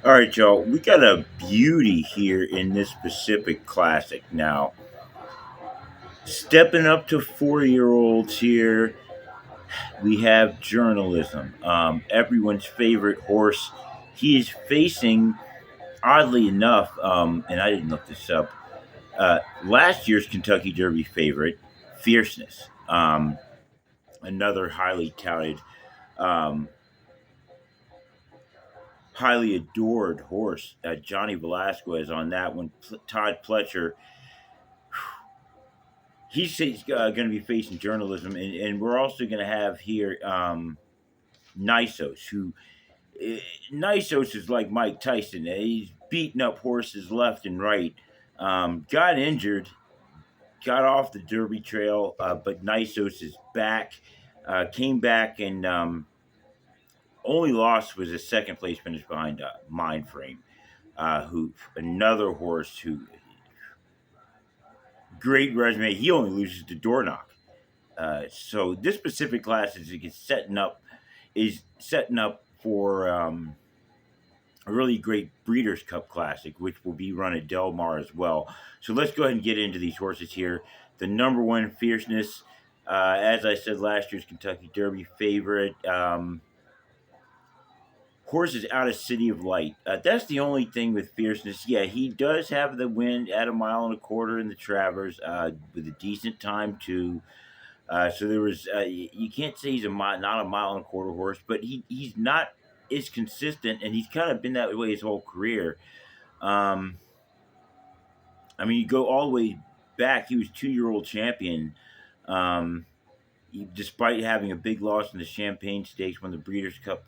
All right, y'all. We got a beauty here in this Pacific Classic now. Stepping up to 4 year olds here, we have journalism. Everyone's favorite horse. He is facing, oddly enough, and I didn't look this up, last year's Kentucky Derby favorite, Fierceness. Another highly touted, um, highly adored horse. Johnny Velasquez on that one. Todd Pletcher, he's going to be facing journalism, and we're also going to have here Nysos, who Nysos is like Mike Tyson. He's beating up horses left and right. Got injured, got off the Derby trail, but Nysos is back. Came back and only loss was a second place finish behind Mindframe, who another horse who great resume. He only loses to Door. So this Pacific class is setting up for a really great Breeders' Cup Classic, which will be run at Del Mar as well. So let's go ahead and get into these horses here. The number one, Fierceness, as I said, last year's Kentucky Derby favorite. Horse is out of City of Light. That's the only thing with Fierceness. Yeah, he does have the win at a mile and a quarter in the Travers with a decent time too. So there was you can't say he's not a mile and a quarter horse, but he's not as consistent, and he's kind of been that way his whole career. Um, I mean, you go all the way back; he was 2 year old champion. Um, Despite having a big loss in the Champagne Stakes, won the Breeders' Cup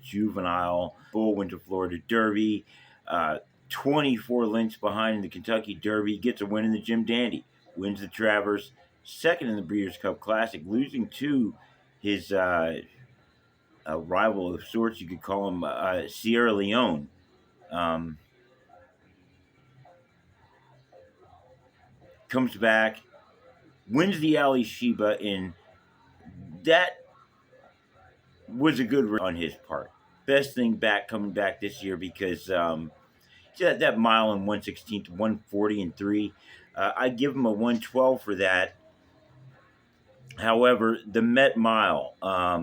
Juvenile Bull, went to Florida Derby. Uh, 24 lengths behind in the Kentucky Derby, gets a win in the Jim Dandy, wins the Travers, second in the Breeders' Cup Classic, losing to his rival of sorts, you could call him Sierra Leone. Um, Comes back, wins the Ali Sheba, and that was a good run on his part. Best thing back coming back this year because that mile and 1/16, 140 and 3. I give him a 112 for that. However, the Met Mile, I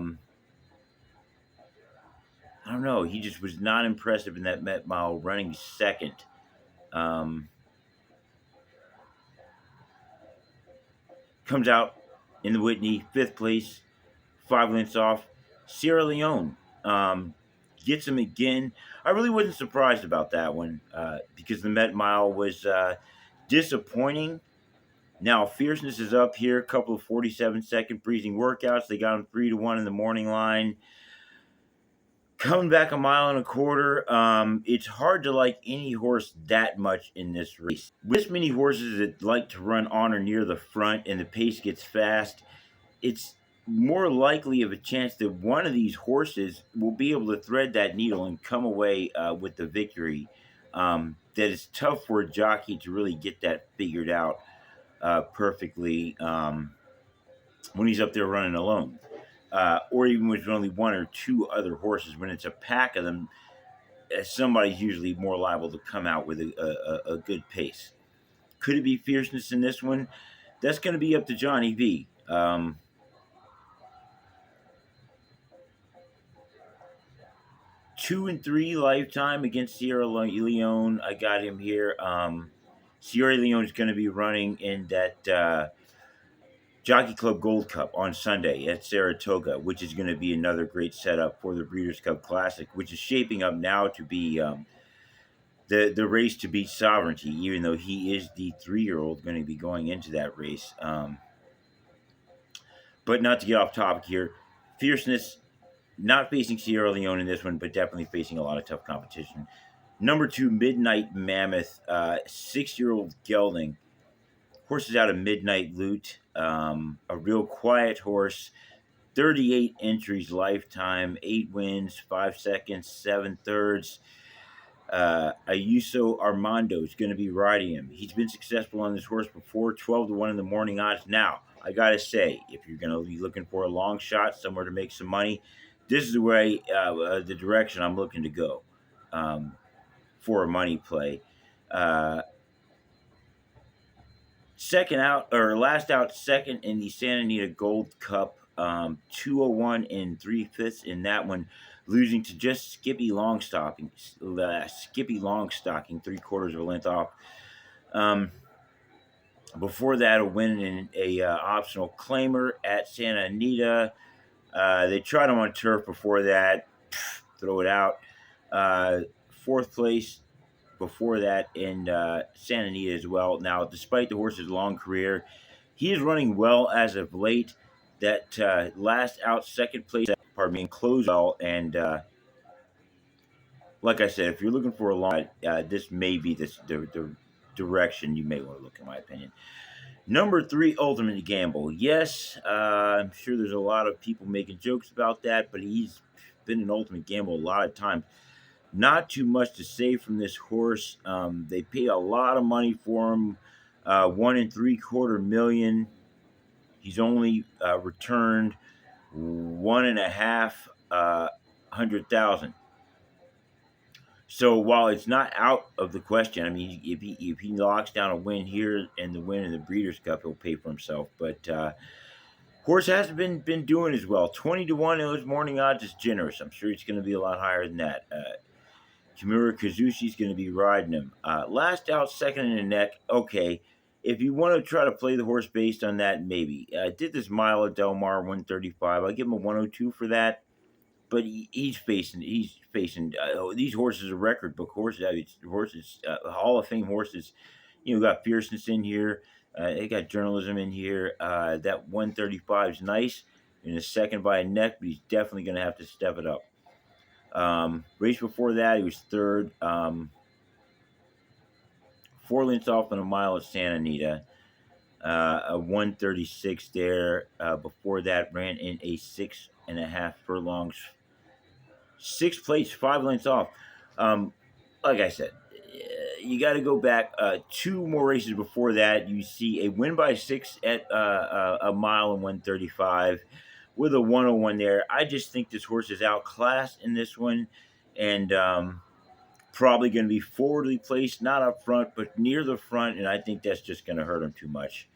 don't know. He just was not impressive in that Met Mile, running second. Um, Comes out in the Whitney, fifth place, 5 lengths off. Sierra Leone gets him again. I really wasn't surprised about that one because the Met Mile was disappointing. Now, Fierceness is up here, a couple of 47-second breezing workouts. They got him 3-1 in the morning line. Coming back a mile and a quarter, it's hard to like any horse that much in this race. With this many horses that like to run on or near the front and the pace gets fast, it's more likely of a chance that one of these horses will be able to thread that needle and come away with the victory. That is tough for a jockey to really get that figured out perfectly when he's up there running alone. Or even with only one or two other horses. When it's a pack of them, somebody's usually more liable to come out with a good pace. Could it be Fierceness in this one? That's going to be up to Johnny V. 2-3 lifetime against Sierra Leone. I got him here. Sierra Leone is going to be running in that Jockey Club Gold Cup on Sunday at Saratoga, which is going to be another great setup for the Breeders' Cup Classic, which is shaping up now to be the race to beat Sovereignty, even though he is the 3-year-old going to be going into that race. But not to get off topic here, Fierceness not facing Sierra Leone in this one, but definitely facing a lot of tough competition. Number 2, Midnight Mammoth, 6-year-old gelding. Horse is out of Midnight Loot, a real quiet horse. 38 entries lifetime, 8 wins, 5 seconds, 7 thirds. Ayuso Armando is going to be riding him. He's been successful on this horse before, 12-1 in the morning odds. Now, I got to say, if you're going to be looking for a long shot, somewhere to make some money, This is the way, the direction I'm looking to go, um, for a money play. Uh, Second out, or last out second in the Santa Anita Gold Cup, 201 and 3/5 in that one, losing to just Skippy Longstocking, 3/4 of a length off. Um, Before that, a win in a optional claimer at Santa Anita. They tried him on turf before that, throw it out. Fourth place before that in Santa Anita as well. Now, despite the horse's long career, he is running well as of late. That last out second place, pardon me, in Closewell, and like I said, if you're looking for a long, this may be the direction you may want to look, in my opinion. Number three, Ultimate Gamble. Yes, I'm sure there's a lot of people making jokes about that, but he's been an Ultimate Gamble a lot of times. Not too much to say from this horse. They paid a lot of money for him, 1.75 million. He's only returned one and a half 100,000. So while it's not out of the question, I mean, if he locks down a win here and the win in the Breeders' Cup, he'll pay for himself. But horse hasn't been doing as well. 20-1 in those morning odds is generous. I'm sure he's going to be a lot higher than that. Kimura Kazuchi's going to be riding him. Last out, second in the neck. Okay, if you want to try to play the horse based on that, maybe. I did this mile at Del Mar 135. I'll give him a 102 for that. But he's facing these horses are record book horses. I mean, horses, Hall of Fame horses. Got Fierceness in here. They got Journalism in here. That 135 is nice. In a second by a neck, but he's definitely going to have to step it up. Race before that, he was third. 4 lengths off in a mile at Santa Anita. A 136 there. Before that, ran in a 6.5 furlongs. Sixth place, 5 lengths off. Like I said, you got to go back 2 more races before that. You see a win by 6 at a mile and 135 with a 101 there. I just think this horse is outclassed in this one, and probably going to be forwardly placed, not up front, but near the front, and I think that's just going to hurt him too much.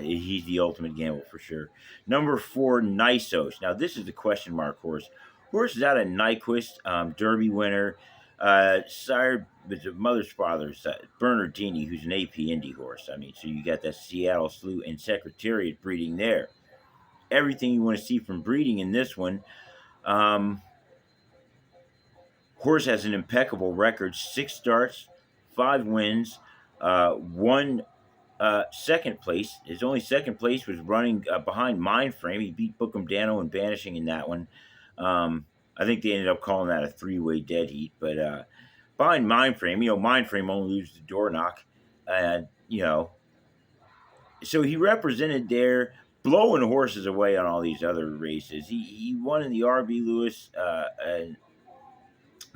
He's the Ultimate Gamble for sure. Number 4, Nysos. Now, this is the question mark horse. Horse is out of Nyquist, Derby winner. Sire, the mother's father, Bernardini, who's an AP Indy horse. I mean, so you got that Seattle Slew and Secretariat breeding there. Everything you want to see from breeding in this one. Horse has an impeccable record: 6 starts, 5 wins, 1 second place. His only second place was running behind Mindframe. He beat Bookham Dano and Banishing in that one. I think they ended up calling that a 3-way dead heat. But behind Mindframe, Mindframe only loses to Door Knock. And, so he represented there, blowing horses away on all these other races. He won in the R.B. Lewis, and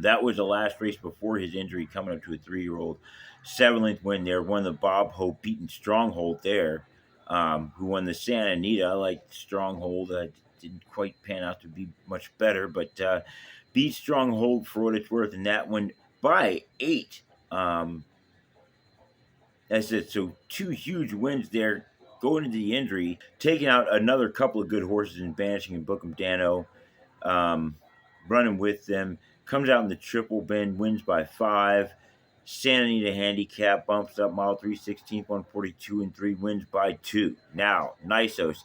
that was the last race before his injury, coming up to a 3-year-old. 7-length win there. Won the Bob Hope beaten Stronghold there, who won the Santa Anita. I like Stronghold. Didn't quite pan out to be much better, but beat Stronghold for what it's worth in that one by 8. As I said, so 2 huge wins there going into the injury, taking out another couple of good horses in Banishing and Bookham Dano, running with them. Comes out in the Triple Bend, wins by 5. Santa Anita handicap bumps up mile 3/16, 142 and 3, wins by 2. Now, Nysos,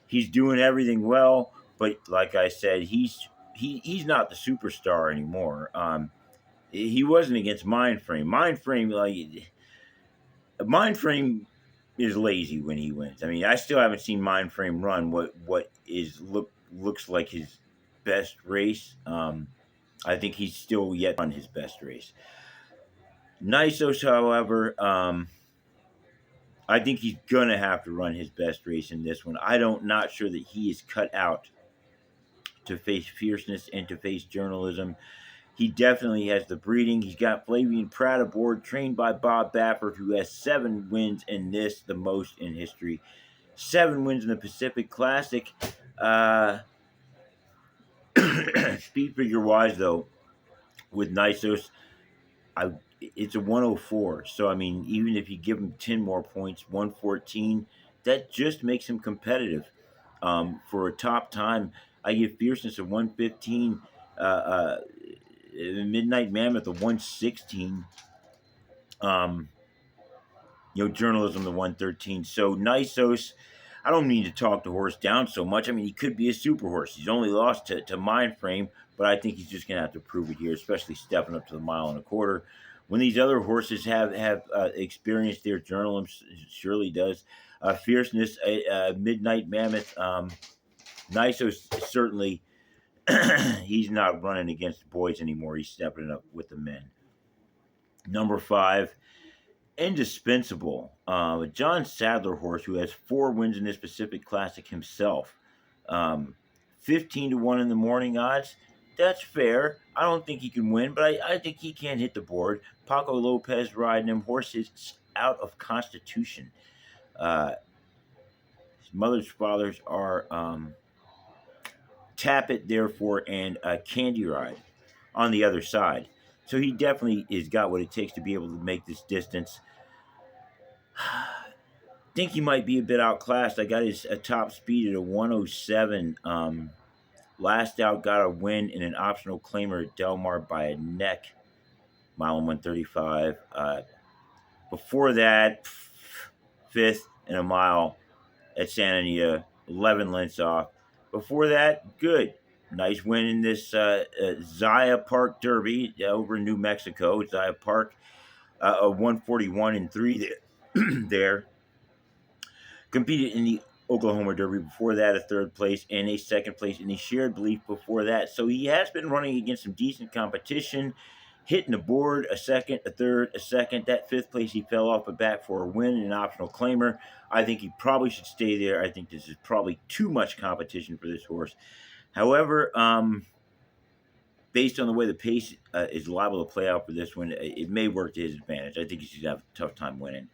he's doing everything well, but like I said, he's not the superstar anymore. He wasn't against Mindframe. Mindframe is lazy when he wins. I mean, I still haven't seen Mindframe run what looks like his best race. I think he's still yet on his best race. Nysos, however, I think he's gonna have to run his best race in this one. Not sure that he is cut out to face Fierceness and to face Journalism. He definitely has the breeding. He's got Flavian Pratt aboard, trained by Bob Baffert, who has 7 wins in this, the most in history. 7 wins in the Pacific Classic. Speed figure wise, though, with Nysos, I it's a 104. So I mean, even if you give him 10 more points, 114, that just makes him competitive. For a top time, I give Fierceness a 115. Midnight Mammoth a 116. Um, Journalism the 113. So Nysos, I don't mean to talk the horse down so much. I mean, he could be a super horse. He's only lost to Mind Frame, but I think he's just going to have to prove it here, especially stepping up to the mile and a quarter. When these other horses have experienced their journalism, surely does. Fierceness, Midnight Mammoth, Nysos certainly he's not running against the boys anymore. He's stepping up with the men. Number 5, indispensable. John Sadler horse who has 4 wins in this Pacific Classic himself. Um, 15 to 1 in the morning odds. That's fair. I don't think he can win, but I think he can hit the board. Paco Lopez riding him. Horses out of Constitution. His mother's fathers are Tappet, therefore, and Candy Ride on the other side. So he definitely has got what it takes to be able to make this distance. Think he might be a bit outclassed. I got his top speed at a 107. Last out got a win in an optional claimer at Del Mar by a neck, mile and 135. Before that, fifth and a mile at Santa Anita, 11 lengths off. Before that, good. Nice win in this Zaya Park Derby over in New Mexico. Zaya Park, a 141 and 3 there. there. Competed in the Oklahoma Derby before that, a third place, and a second place in the shared belief before that. So he has been running against some decent competition, hitting the board a second, a third, a second. That fifth place, he fell off a back for a win and an optional claimer. I think he probably should stay there. I think this is probably too much competition for this horse. However, based on the way the pace is liable to play out for this one, it may work to his advantage. I think he's going to have a tough time winning.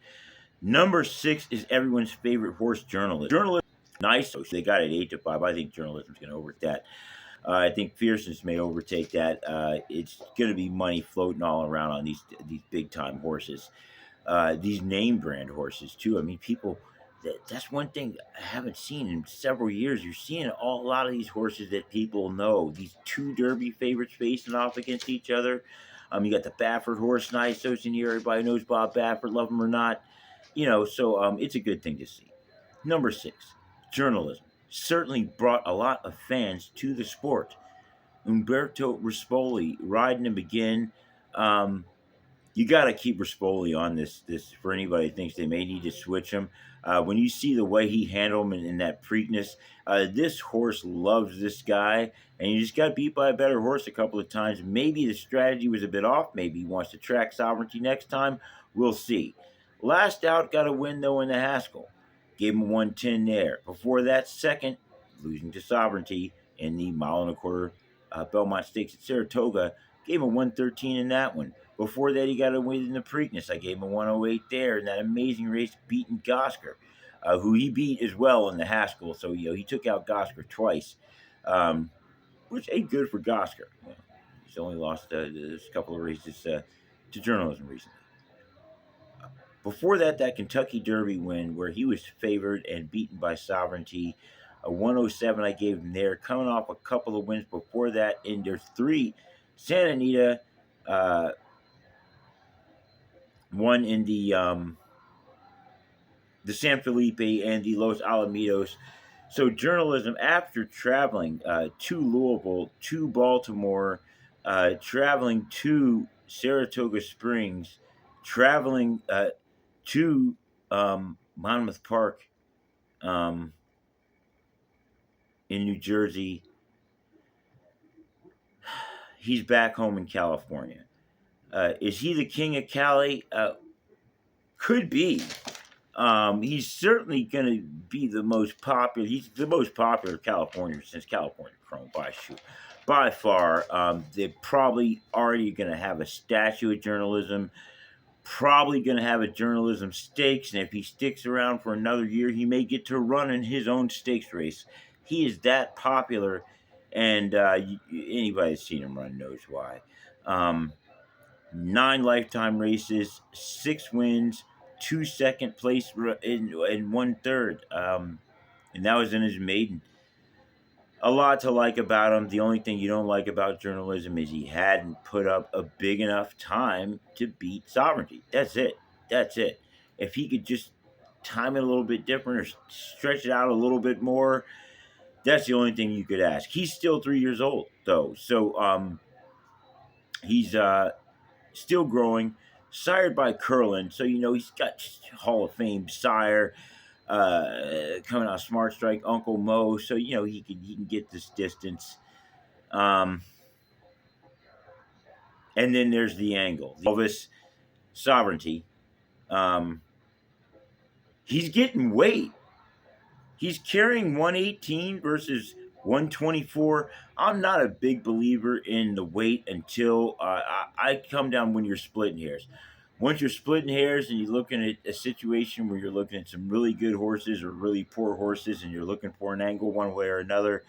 Number 6 is everyone's favorite horse, Journalism. Nice. They got it 8 to 5. I think Journalism's going to overtake that. I think Fierceness may overtake that. It's going to be money floating all around on these big time horses. These name brand horses too. I mean, people. That's one thing I haven't seen in several years. You're seeing a lot of these horses that people know. These 2 Derby favorites facing off against each other. You got the Baffert horse, Nysos in here. Everybody knows Bob Baffert, love him or not. So it's a good thing to see. Number 6, Journalism. Certainly brought a lot of fans to the sport. Umberto Rispoli riding him again. You got to keep Rispoli on this for anybody who thinks they may need to switch him. When you see the way he handled him in that Preakness, this horse loves this guy, and you just got beat by a better horse a couple of times. Maybe the strategy was a bit off. Maybe he wants to track Sovereignty next time. We'll see. Last out got a win, though, in the Haskell. Gave him 110 there. Before that, second, losing to Sovereignty in the mile and a quarter Belmont Stakes at Saratoga. Gave him 113 in that one. Before that, he got a win in the Preakness. I gave him a 108 there in that amazing race, beating Gosker, who he beat as well in the Haskell. So, he took out Gosker twice, which ain't good for Gosker. He's only lost a couple of races to Journalism recently. Before that, that Kentucky Derby win where he was favored and beaten by Sovereignty. A 107 I gave him there. Coming off a couple of wins before that in their 3. Santa Anita, one in the San Felipe and the Los Alamitos. So Journalism, after traveling to Louisville, to Baltimore, traveling to Saratoga Springs, traveling to Monmouth Park in New Jersey, he's back home in California. Is he the king of Cali? Could be. He's certainly going to be the most popular. He's the most popular California since California Chrome by far. They're probably already going to have a statue of Journalism. Probably going to have a Journalism stakes, and if he sticks around for another year, he may get to run in his own stakes race. He is that popular. and anybody that's seen him run knows why. Um, 9 lifetime races, 6 wins, two second place in 1/3, and that was in his maiden. A lot to like about him. The only thing you don't like about journalism is he hadn't put up a big enough time to beat Sovereignty. That's it. That's it. If he could just time it a little bit different or stretch it out a little bit more, that's the only thing you could ask. He's still 3 years old though, so he's still growing. Sired by Curlin, so he's got Hall of Fame sire coming out of Smart Strike, Uncle Mo, so he can get this distance. Um, and then there's the angle, Elvis Sovereignty. Um, he's getting weight. He's carrying 118 versus 124. I'm not a big believer in the weight until I come down when you're splitting hairs. Once you're splitting hairs and you're looking at a situation where you're looking at some really good horses or really poor horses and you're looking for an angle one way or another,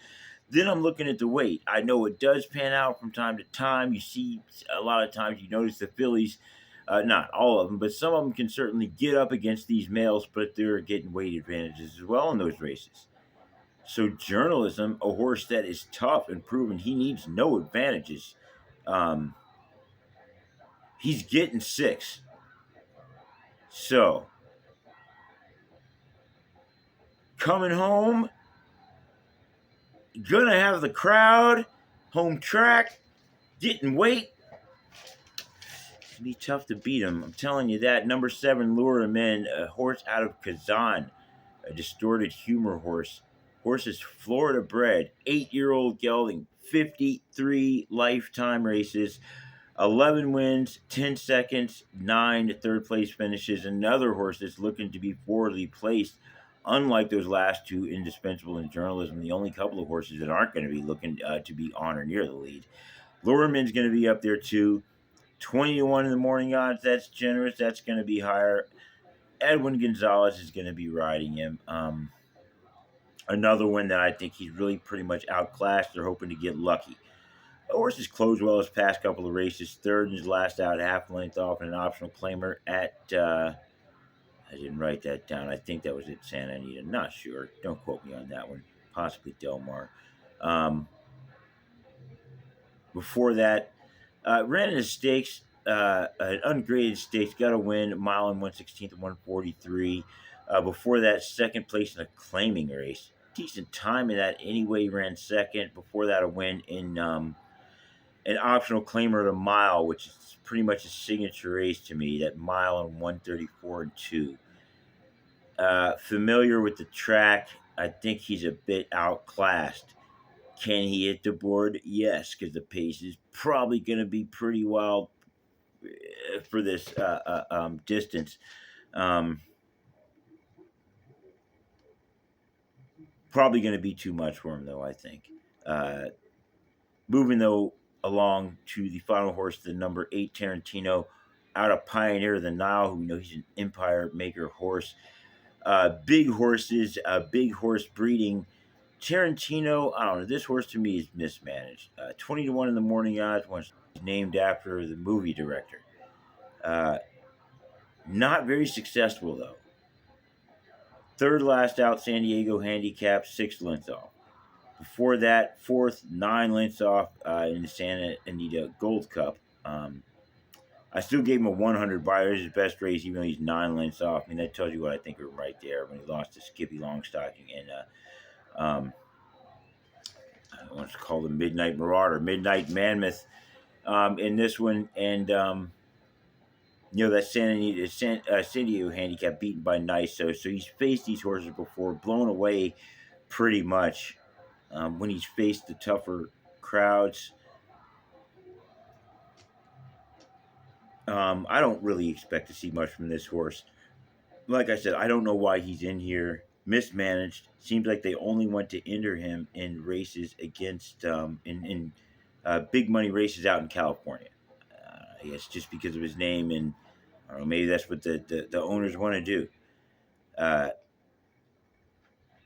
then I'm looking at the weight. I know it does pan out from time to time. You see a lot of times you notice the fillies, not all of them, but some of them can certainly get up against these males, but they're getting weight advantages as well in those races. So journalism, a horse that is tough and proven he needs no advantages, um, he's getting 6. So coming home, gonna have the crowd, home track, getting weight. It's be tough to beat him. I'm telling you that. Number 7, Lure Him In, a horse out of Kazan, a distorted humor horse. Horse is Florida bred, 8-year-old gelding, 53 lifetime races, 11 wins, 10 seconds, 9 third place finishes. Another horse that's looking to be forwardly placed. Unlike those last two, indispensable in journalism, the only couple of horses that aren't going to be looking to be on or near the lead. Lurman's going to be up there too. 20-1 in the morning odds. That's generous. That's going to be higher. Edwin Gonzalez is going to be riding him. Another one that I think he's really pretty much outclassed. They're hoping to get lucky. The horse has closed well his past couple of races. Third in his last out, half length off, and an optional claimer at. I didn't write that down. I think that was at Santa Anita. Not sure. Don't quote me on that one. Possibly Del Mar. Before that, ran in a stakes, an ungraded stakes, got a win, a mile and 1/16 and 143. Before that, second place in a claiming race. Decent time in that anyway, ran second. Before that, a win in an optional claimer at a mile, which is pretty much a signature race to me, that mile and 134 and 2. Familiar with the track. I think he's a bit outclassed. Can he hit the board? Yes, because the pace is probably going to be pretty wild for this distance. Um, Probably going to be too much for him, though, I think. Moving, though, along to the final horse, the number 8 Tarantino, out of Pioneer of the Nile, who we know he's an empire maker horse. Big horses, big horse breeding. Tarantino, I don't know. This horse to me is mismanaged. 20-1 in the morning odds, was named after the movie director. Not very successful though. Third last out, San Diego handicap, 6 lengths off. Before that, fourth, 9 lengths off in the Santa Anita Gold Cup. I still gave him a 100 buyer. His best race, even though he's 9 lengths off. I mean, that tells you what I think are right there when he lost to Skippy Longstocking and what's called the Midnight Marauder, Midnight Mammoth in this one. And, that San Diego handicap beaten by Nysos. So he's faced these horses before, blown away pretty much when he's faced the tougher crowds. I don't really expect to see much from this horse. Like I said, I don't know why he's in here. Mismanaged. Seems like they only want to enter him in races against in big money races out in California. I guess just because of his name, and I don't know, maybe that's what the owners want to do.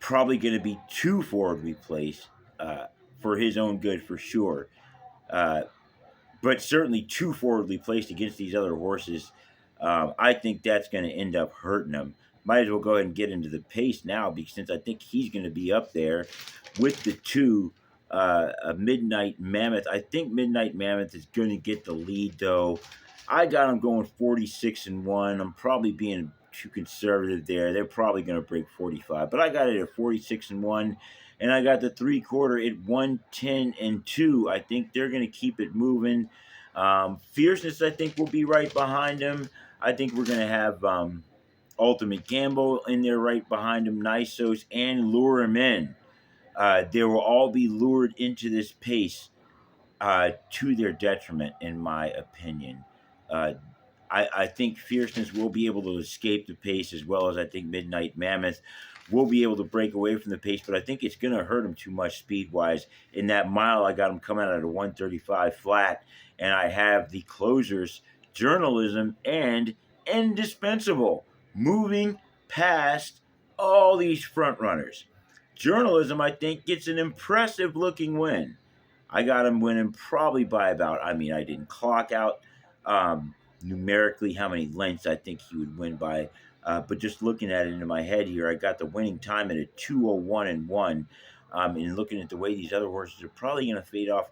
Probably going to be too forwardly placed for his own good for sure. Uh, but certainly too forwardly placed against these other horses. I think that's going to end up hurting him. Might as well go ahead and get into the pace now because since I think he's going to be up there with the two. A Midnight Mammoth. I think Midnight Mammoth is going to get the lead though. I got him going 46-1. I'm probably being too conservative there. They're probably going to break 45, but I got it at 46-1, and I got the 3/4 at 110-2. I think they're going to keep it moving. Fierceness, I think, will be right behind him. I think we're going to have Ultimate Gamble in there right behind him, Nysos, and Lure Him In. They will all be lured into this pace to their detriment, in my opinion. Uh, I think Fierceness will be able to escape the pace as well as I think Midnight Mammoth will be able to break away from the pace, but I think it's going to hurt him too much speed wise. In that mile, I got him coming out at a 135 flat, and I have the closers, Journalism, and Indispensable moving past all these front runners. Journalism, I think, gets an impressive looking win. I got him winning probably by about, I mean, I didn't clock out numerically how many lengths I think he would win by. But just looking at it in my head here, I got the winning time at a 2:01-1. And looking at the way these other horses are probably going to fade off,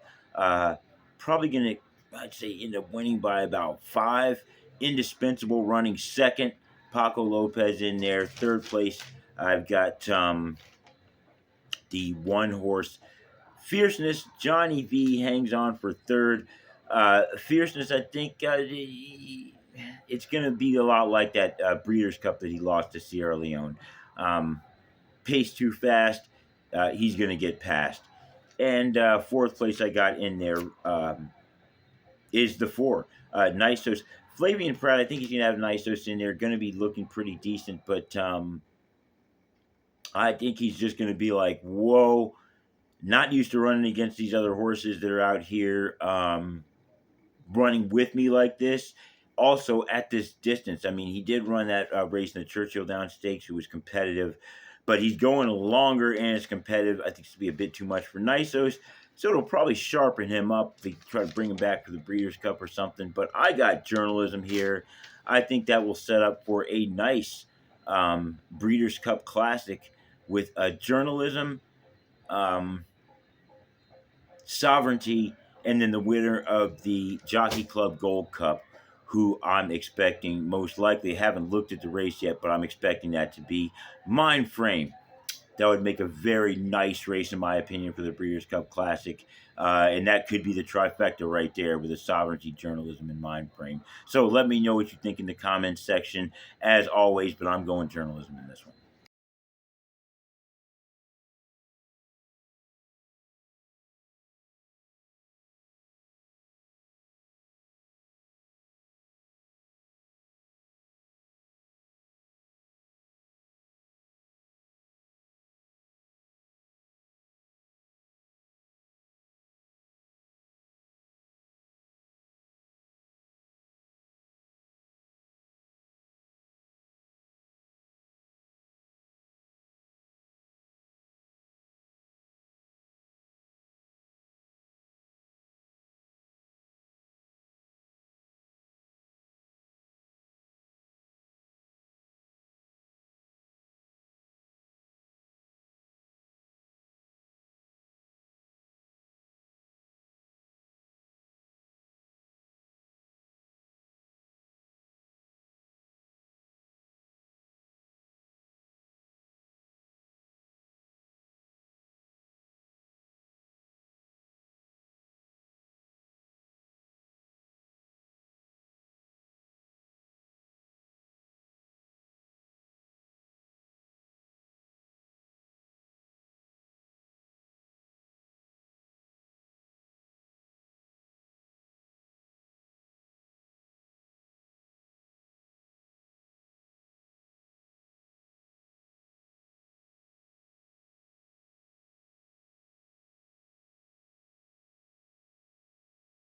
probably going to, I'd say, end up winning by about 5. Indispensable running second. Paco Lopez in there. Third place, I've got the one horse Fierceness. Johnny V hangs on for third. Fierceness, I think it's going to be a lot like that Breeders' Cup that he lost to Sierra Leone. Pace too fast, he's going to get passed. And fourth place I got in there is the 4, Nysos. Flavian Pratt, I think he's going to have Nysos in there. Going to be looking pretty decent, but I think he's just going to be like, whoa. Not used to running against these other horses that are out here running with me like this. Also, at this distance, I mean, he did run that race in the Churchill Down Stakes, who was competitive, but he's going longer and it's competitive. I think it's to be a bit too much for Nysos, so it'll probably sharpen him up if they try to bring him back for the Breeders' Cup or something. But I got Journalism here. I think that will set up for a nice Breeders' Cup Classic with a Journalism. Sovereignty, and then the winner of the Jockey Club Gold Cup, who I'm expecting most likely. Haven't looked at the race yet, but I'm expecting that to be Mind Frame. That would make a very nice race, in my opinion, for the Breeders' Cup Classic. And that could be the trifecta right there with the Sovereignty, Journalism, and Mind Frame. So let me know what you think in the comments section, as always, but I'm going Journalism in this one.